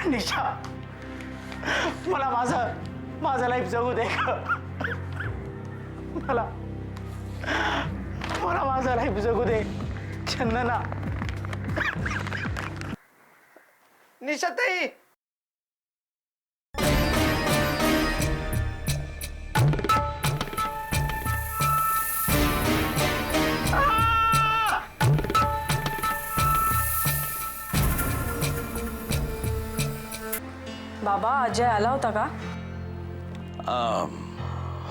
निशा, मला माझा लाईफ जगू दे का? मला माझा लाईफ जगू दे चंदना. निशा ताई, बाबा अजय आला होता का?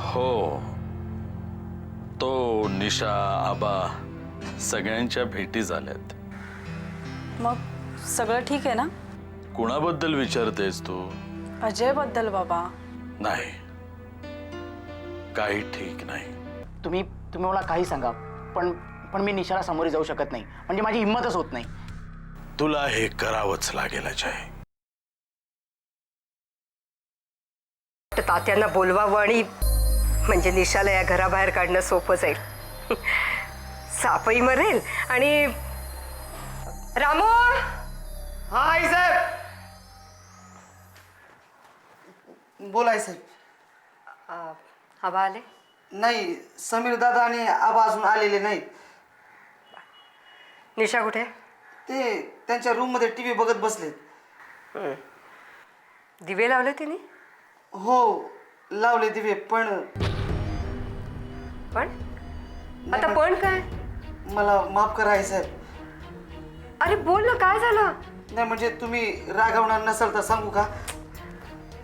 हो, तो निशा आबा सगळ्यांच्या भेटी झाल्यात. मग सगळं ठीक आहे ना? कुणाबद्दल विचारतेस तू? अजय बद्दल बाबा. नाही, काही ठीक नाही. तुम्ही मला काही सांगा, पण मी निशाला सामोरे जाऊ शकत नाही. म्हणजे माझी हिंमतच होत नाही. तुला हे करावंच लागेल अजय. तात्यांना बोलवावं आणि म्हणजे निशाला या घराबाहेर काढणं सोपं जाईल. सापही मरेल आणि रामो. हा आई साहेब. बोलाय साहेब. आबा आले नाही, समीर दादा आणि आबा अजून आलेले नाहीत. निशा कुठे? ते त्यांच्या रूम मध्ये टीव्ही बघत बसलेत. दिवे लावले तिने? हो, लावले दिवे. पण आता पण काय? मला माफ करा आई साहेब. अरे बोल ना, काय झालं? नाही म्हणजे तुम्ही रागवणार नसाल तर सांगू का?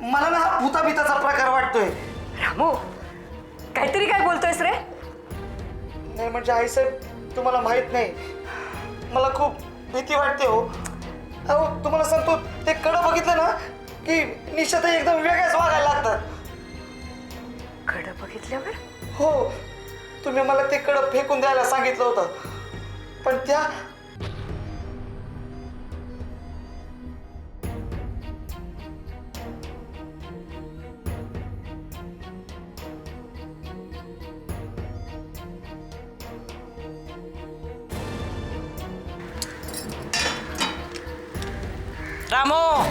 मला ना हा भूताबिताचा प्रकार वाटतोय. रामो, काहीतरी काय बोलतोयस रे? नाही म्हणजे आई साहेब, तुम्हाला माहित नाही, मला खूप भीती वाटते हो. अहो तुम्हाला सांगतो, ते कडं बघितलं ना की निशा ताई एकदम वेगळ्याच वागायला लागतात. कडं बघितल्यावर? हो, तुम्ही मला ते कडं फेकून द्यायला सांगितलं होतं, पण त्या रामो,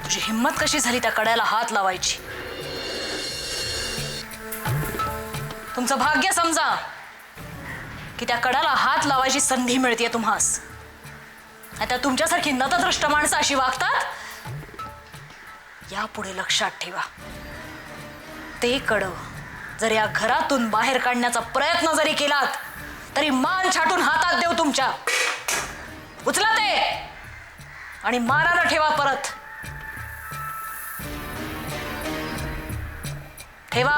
तुझी हिम्मत कशी झाली त्या कड्याला हात लावायची? तुमचं भाग्य समजा की त्या कड्याला हात लावायची संधी मिळते तुम्हास. आता तुमच्यासारखी नतदृष्ट माणसं अशी वागतात. यापुढे लक्षात ठेवा, ते कडं जर या घरातून बाहेर काढण्याचा प्रयत्न जरी केलात तरी मान छाटून हातात देऊ तुमच्या. उचला ते आणि मारायला ठेवा परत. ठेवा.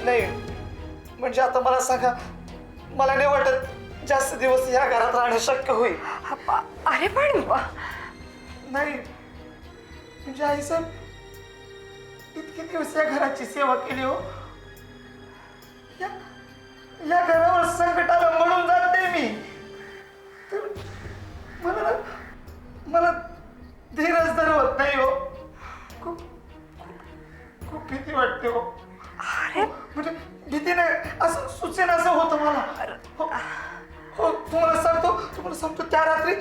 नाही. म्हणजे आता मला सांगा, मला नाही वाटत जास्त दिवस या घरात राहणं शक्य होईल. अरे पण नाही म्हणजे आईसाहेब, इतके दिवस या घराची सेवा केली हो. या घरावर संकट आलं म्हणून जात नाही मी. तर मला धीरच धरवत नाही हो. खूप खूप भीती वाटते हो. अरे म्हणजे भीती नाही, असं सुचेन असं होतं मला. हो तुम्हाला सांगतो त्या रात्री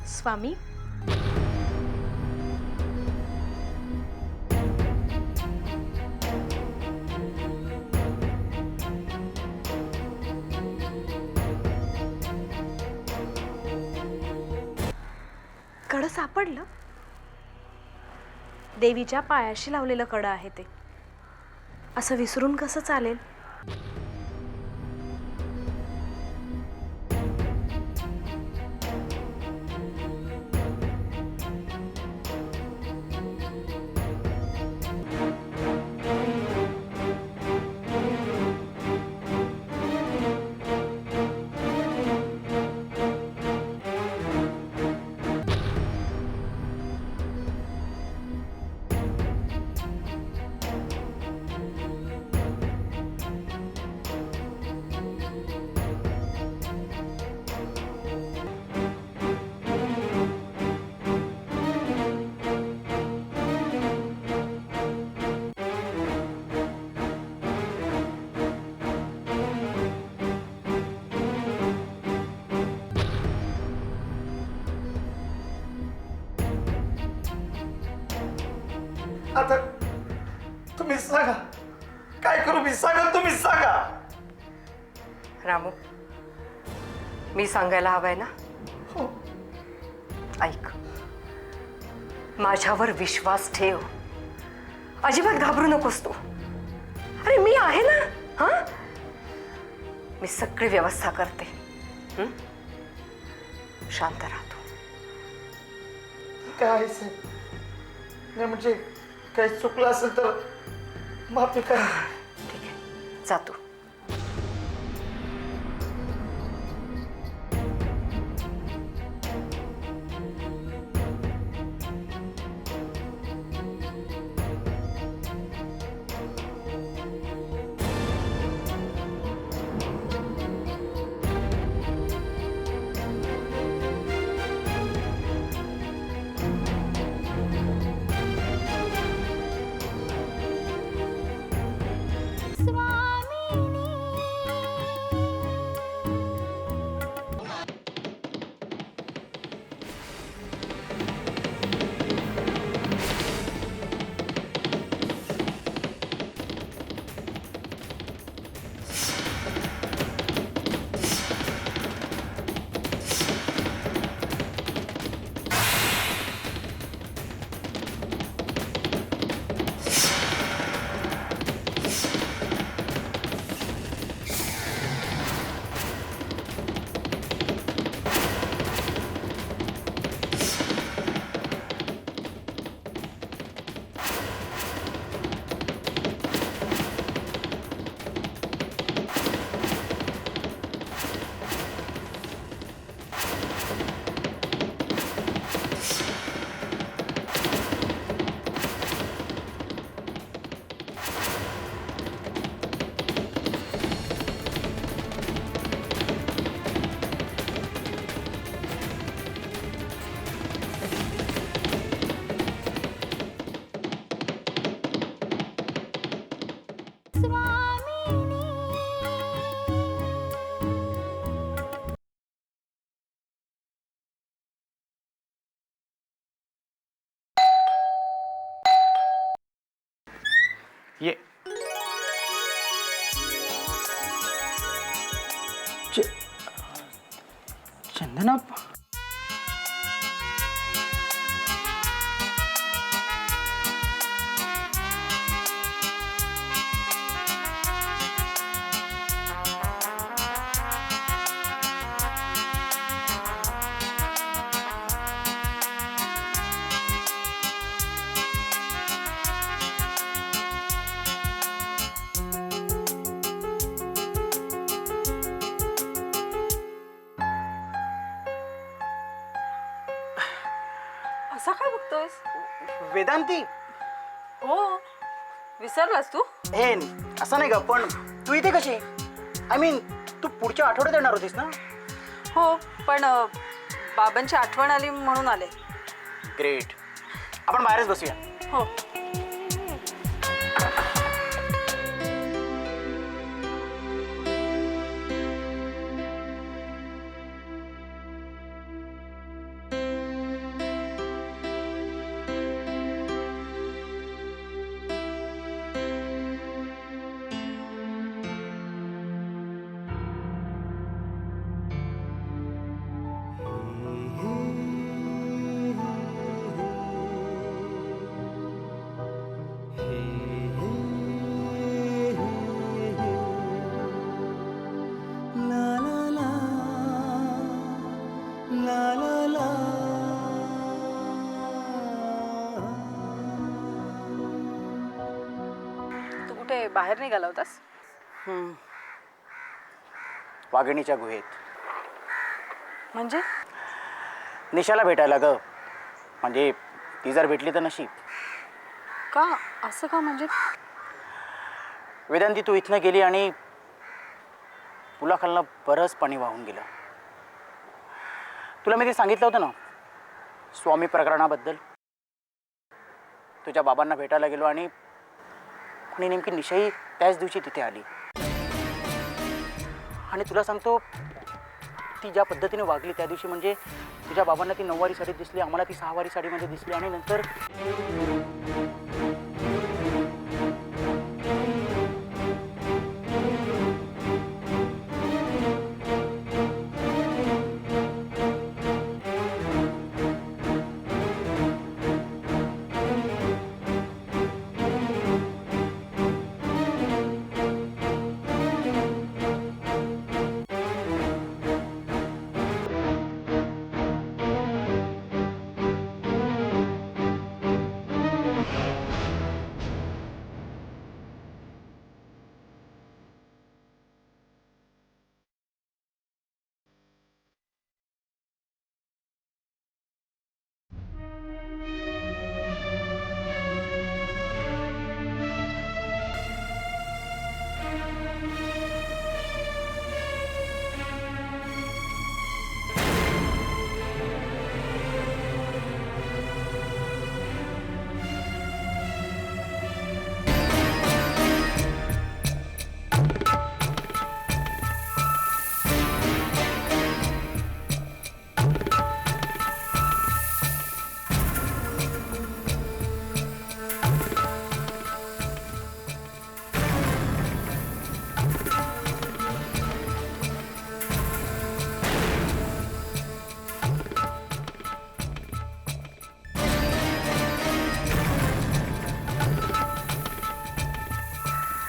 स्वामी, कड सापडलं. देवीच्या पायाशी लावलेलं कड आहे ते. असं विसरून कसं चालेल? आता तुम्ही सांगा, काय करू मी? सांगा, तुम्ही सांगा. रामू, मी सांगायला हवंय ना? हो. ऐक, माझ्यावर विश्वास ठेव. अजिबात घाबरू नकोस तू. अरे मी आहे ना. हा, मी सगळी व्यवस्था करते. शांत राहतो. काय आहे साहेब? नाही म्हणजे काही चुकलं असेल तर माफी करा. ठीक आहे, जा तू. स्वामी ये चंदना असा काय बघतोयस? वेदांती हो, विसरलास तू? हे असं नाही ग, पण तू इथे कशी? आय मीन तू पुढच्या आठवड्यात येणार होतीस ना? हो, पण बाबांची आठवण आली म्हणून आले. ग्रेट. आपण बाहेरच बसूया. हो. तू कुठे बाहेर निघाला होतास? वाघिणीच्या गुहेत. म्हणजे? निशाला भेटायला ग. म्हणजे ती जर भेटली तर नशीब. का असं का? म्हणजे वेदांती, तू इथनं गेली आणि पुलाखालनं बरंच पाणी वाहून गेलं. तुला मी ते सांगितलं होतं ना स्वामी प्रकरणाबद्दल. तुझ्या बाबांना भेटायला गेलो आणि नेमकी निशाही त्याच दिवशी तिथे आली. आणि तुला सांगतो, ती ज्या पद्धतीने वागली त्या दिवशी, म्हणजे तुझ्या बाबांना ती 9वारी साडीत दिसली, आम्हाला ती 6वारी साडीमध्ये दिसली. आणि नंतर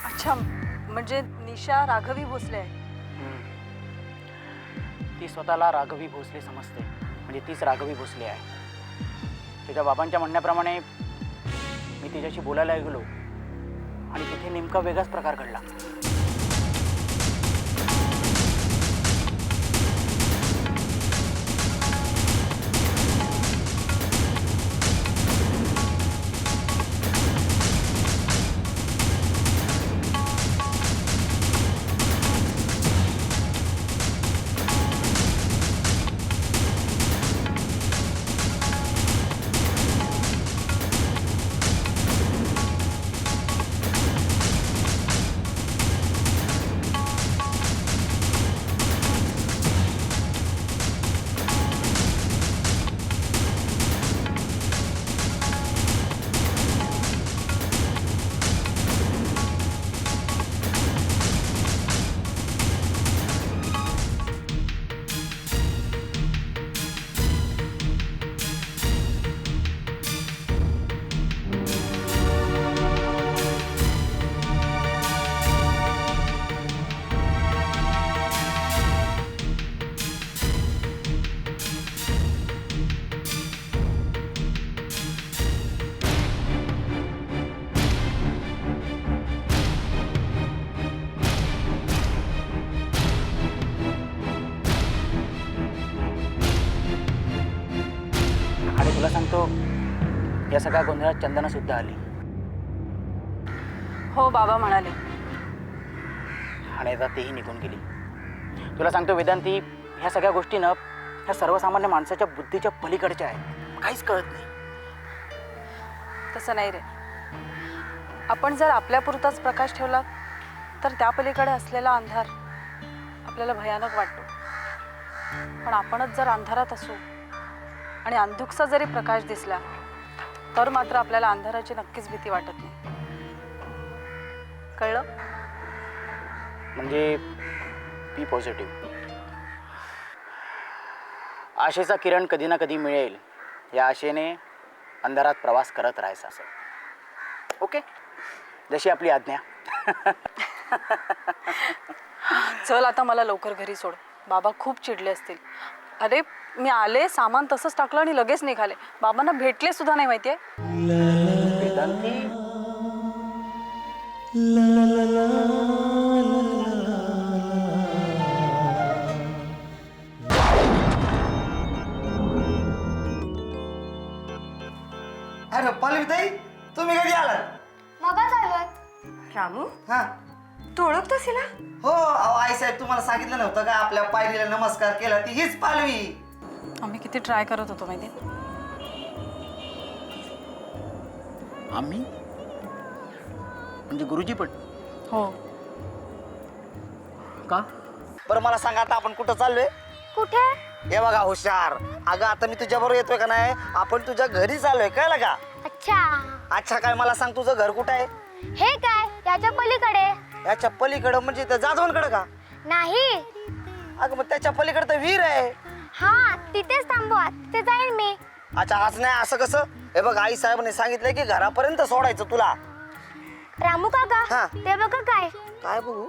अच्छा, म्हणजे निशा राघवी भोसले आहे. ती स्वतःला राघवी भोसले समजते. म्हणजे तीच राघवी भोसले आहे. तुझ्या बाबांच्या म्हणण्याप्रमाणे मी तिच्याशी बोलायला गेलो आणि तिथे नेमका वेगळाच प्रकार घडला. तुला सांगतो या सगळ्या गोंधळात चंदना सुद्धा आली हो बाबा म्हणाले. आणि आता तेही निघून गेली. तुला सांगतो वेदांती, ह्या सगळ्या गोष्टी ना ह्या सर्वसामान्य माणसाच्या बुद्धीच्या पलीकडच्या आहेत. काहीच कळत नाही. तसं नाही रे. आपण जर आपल्यापुरताच प्रकाश ठेवला तर त्या पलीकडे असलेला अंधार आपल्याला भयानक वाटतो. पण आपणच जर अंधारात असू आणि अंधुकसा जरी प्रकाश दिसला तर मात्र आपल्याला अंधाराची नक्कीच भीती वाटत नाही. कळलं? म्हणजे बी पॉझिटिव्ह. आशेचा किरण कधी ना कधी मिळेल या आशेने अंधारात प्रवास करत राहायचा. असं ओके, जशी आपली आज्ञा. चल आता मला लवकर घरी सोड. बाबा खूप चिडले असतील. अरे मी आले, सामान तसंच टाकलं आणि लगेच निघाले. बाबांना भेटले सुद्धा नाही माहितीये. वेदांती, अरे पालवीताई, तुम्ही कधी आलात? मगाच आलोय. रामू, हा तू ओळखतोस हिला? हो अहो आईसाहेब, तुम्हाला सांगितलं नव्हतं का आपल्या पायरीला नमस्कार केला ती हीच पालवी. आम्ही किती ट्राय करत होतो माहिती. आम्ही म्हणजे गुरुजी पण हो. का? बरं मला सांगा आता आपण कुठं चाललोय? कुठे? हे बघा हुशार, अगं आता मी तुझ्या बरोबर येतोय का नाही, आपण तुझ्या घरी चाललोय, कळलं का? अच्छा. अच्छा काय, मला सांग तुझं घर कुठं आहे? हे काय याच्या पलीकडे? याच्या पलीकडं म्हणजे त्या जाधवांकडं का? नाही. अगं मग त्याच्या पलीकडं तर विहीर आहे. हा तिथेच थांबवा, तिथे जाईन मी. अच्छा असं नाही, असं कसं? हे बघ आई साहेबांनी सांगितलं की घरापर्यंत सोडायचं तुला. रामू काका, हा. ते बघा काय. काय बघू?